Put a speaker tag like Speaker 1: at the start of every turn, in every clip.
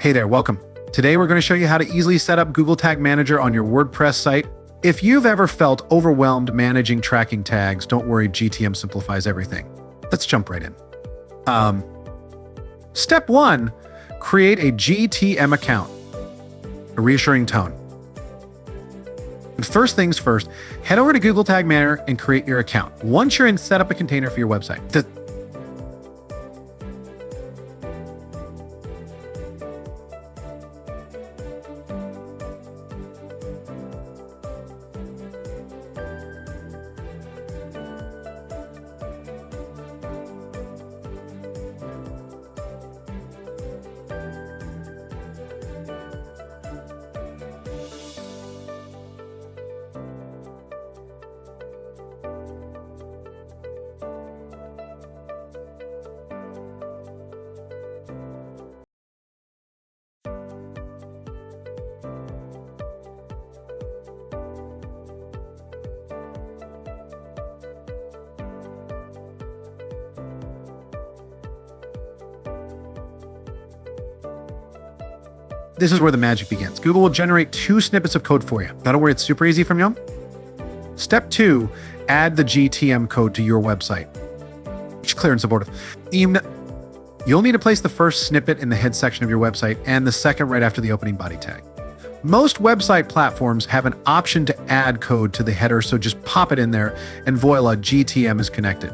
Speaker 1: Hey there, welcome. Today we're going to show you how to easily set up Google Tag Manager on your WordPress site. If you've ever felt overwhelmed managing tracking tags, don't worry, GTM simplifies everything. Let's jump right in. Step 1, create a GTM account. A reassuring tone. And first things first, head over to Google Tag Manager and create your account. Once you're in, set up a container for your website. This is where the magic begins. Google will generate 2 snippets of code for you. Don't worry, it's super easy from you. Step 2, add the GTM code to your website. Clear and supportive. You'll need to place the first snippet in the head section of your website and the second right after the opening body tag. Most website platforms have an option to add code to the header, so just pop it in there and voila, GTM is connected.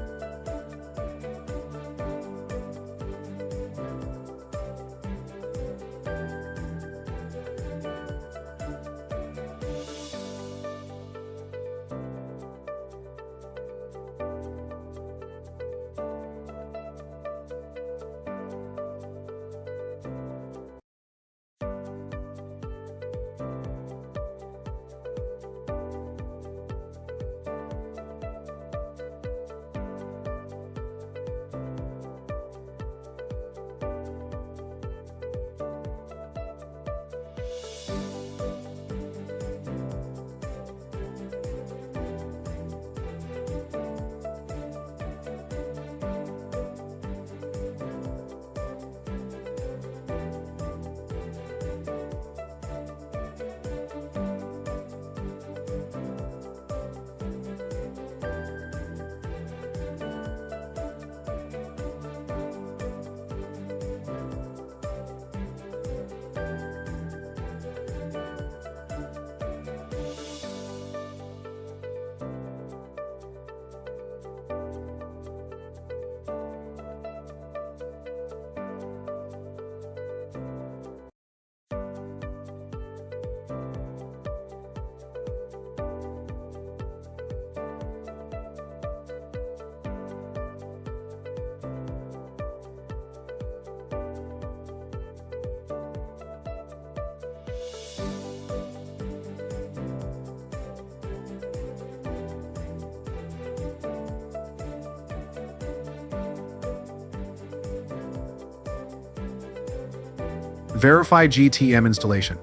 Speaker 1: Verify GTM installation.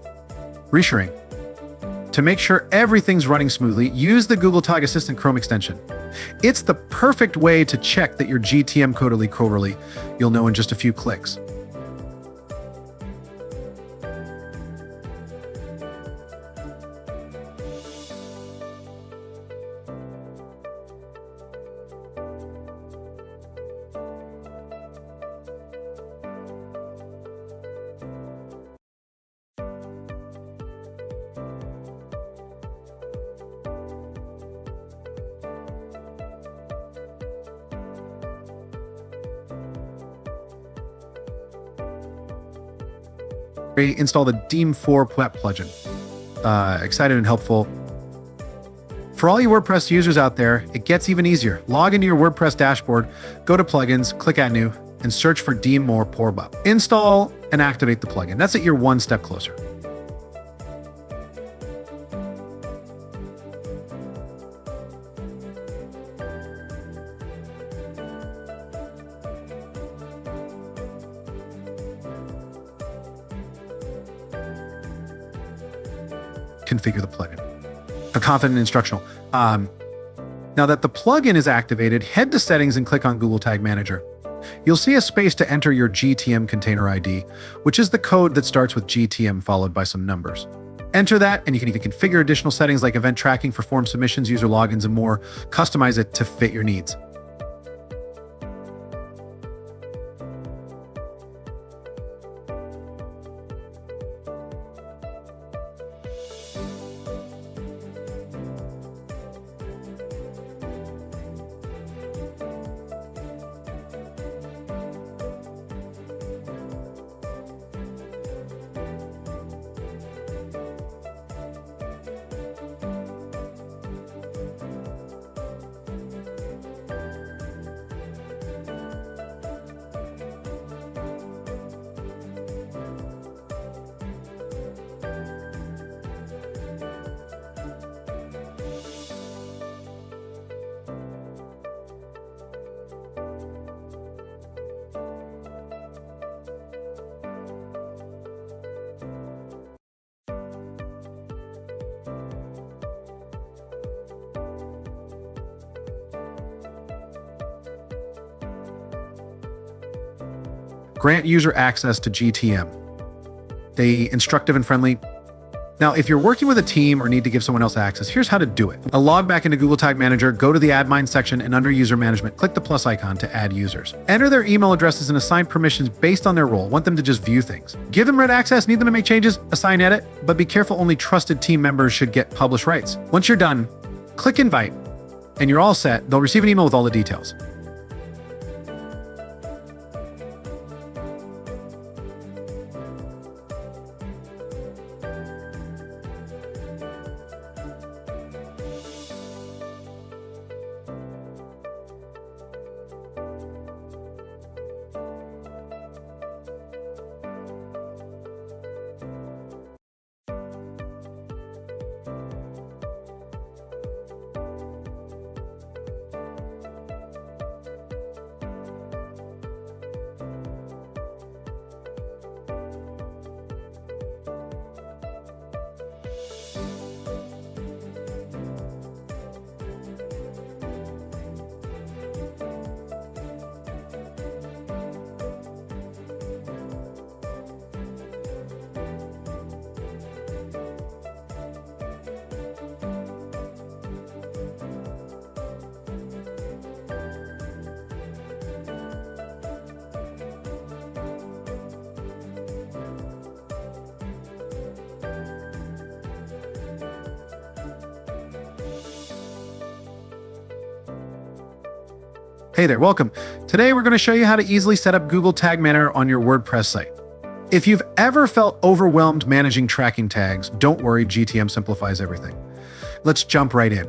Speaker 1: Reassuring. To make sure everything's running smoothly, use the Google Tag Assistant Chrome extension. It's the perfect way to check that your GTM code will correctly. You'll know in just a few clicks. Install the GTM4WP plugin. Excited and helpful. For all you WordPress users out there, it gets even easier. Log into your WordPress dashboard, go to Plugins, click Add New, and search for GTM4WP. Install and activate the plugin. That's it, you're one step closer. Configure the plugin. A confident instructional. Now that the plugin is activated, head to Settings and click on Google Tag Manager. you'll see a space to enter your GTM container ID, which is the code that starts with GTM followed by some numbers. Enter that, and you can even configure additional settings like event tracking for form submissions, user logins, and more. Customize it to fit your needs. Grant user access to GTM. They instructive and friendly. Now, if you're working with a team or need to give someone else access, here's how to do it. Log back into Google Tag Manager, go to the Admin section, and under User Management, click the plus icon to add users. Enter their email addresses and assign permissions based on their role. Want them to just view things. Give them read access, need them to make changes, assign edit, but be careful, only trusted team members should get publish rights. Once you're done, click invite, and you're all set. They'll receive an email with all the details. Hey there, welcome. Today we're going to show you how to easily set up Google Tag Manager on your WordPress site. If you've ever felt overwhelmed managing tracking tags, don't worry, GTM simplifies everything. Let's jump right in.